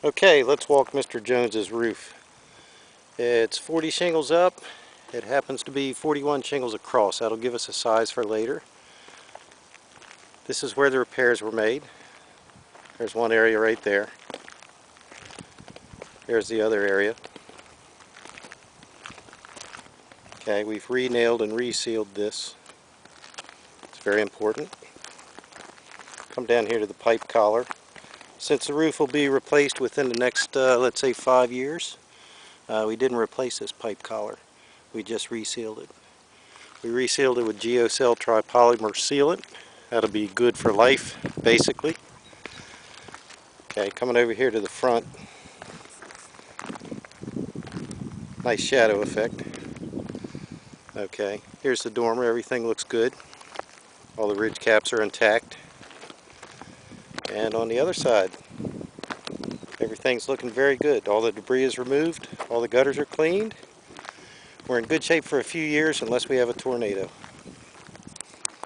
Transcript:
Okay, let's walk Mr. Jones's roof. It's 40 shingles up. It happens to be 41 shingles across. That'll give us a size for later. This is where the repairs were made. There's one area right there. There's the other area. Okay, we've re-nailed and re-sealed this. It's very important. Come down here to the pipe collar. Since the roof will be replaced within the next, let's say 5 years, we didn't replace this pipe collar. We just resealed it. We resealed it with geocell tripolymer sealant. That'll be good for life, basically. Okay, coming over here to the front. Nice shadow effect. Okay, here's the dormer. Everything looks good. All the ridge caps are intact. And on the other side, everything's looking very good. All the debris is removed. All the gutters are cleaned. We're in good shape for a few years unless we have a tornado.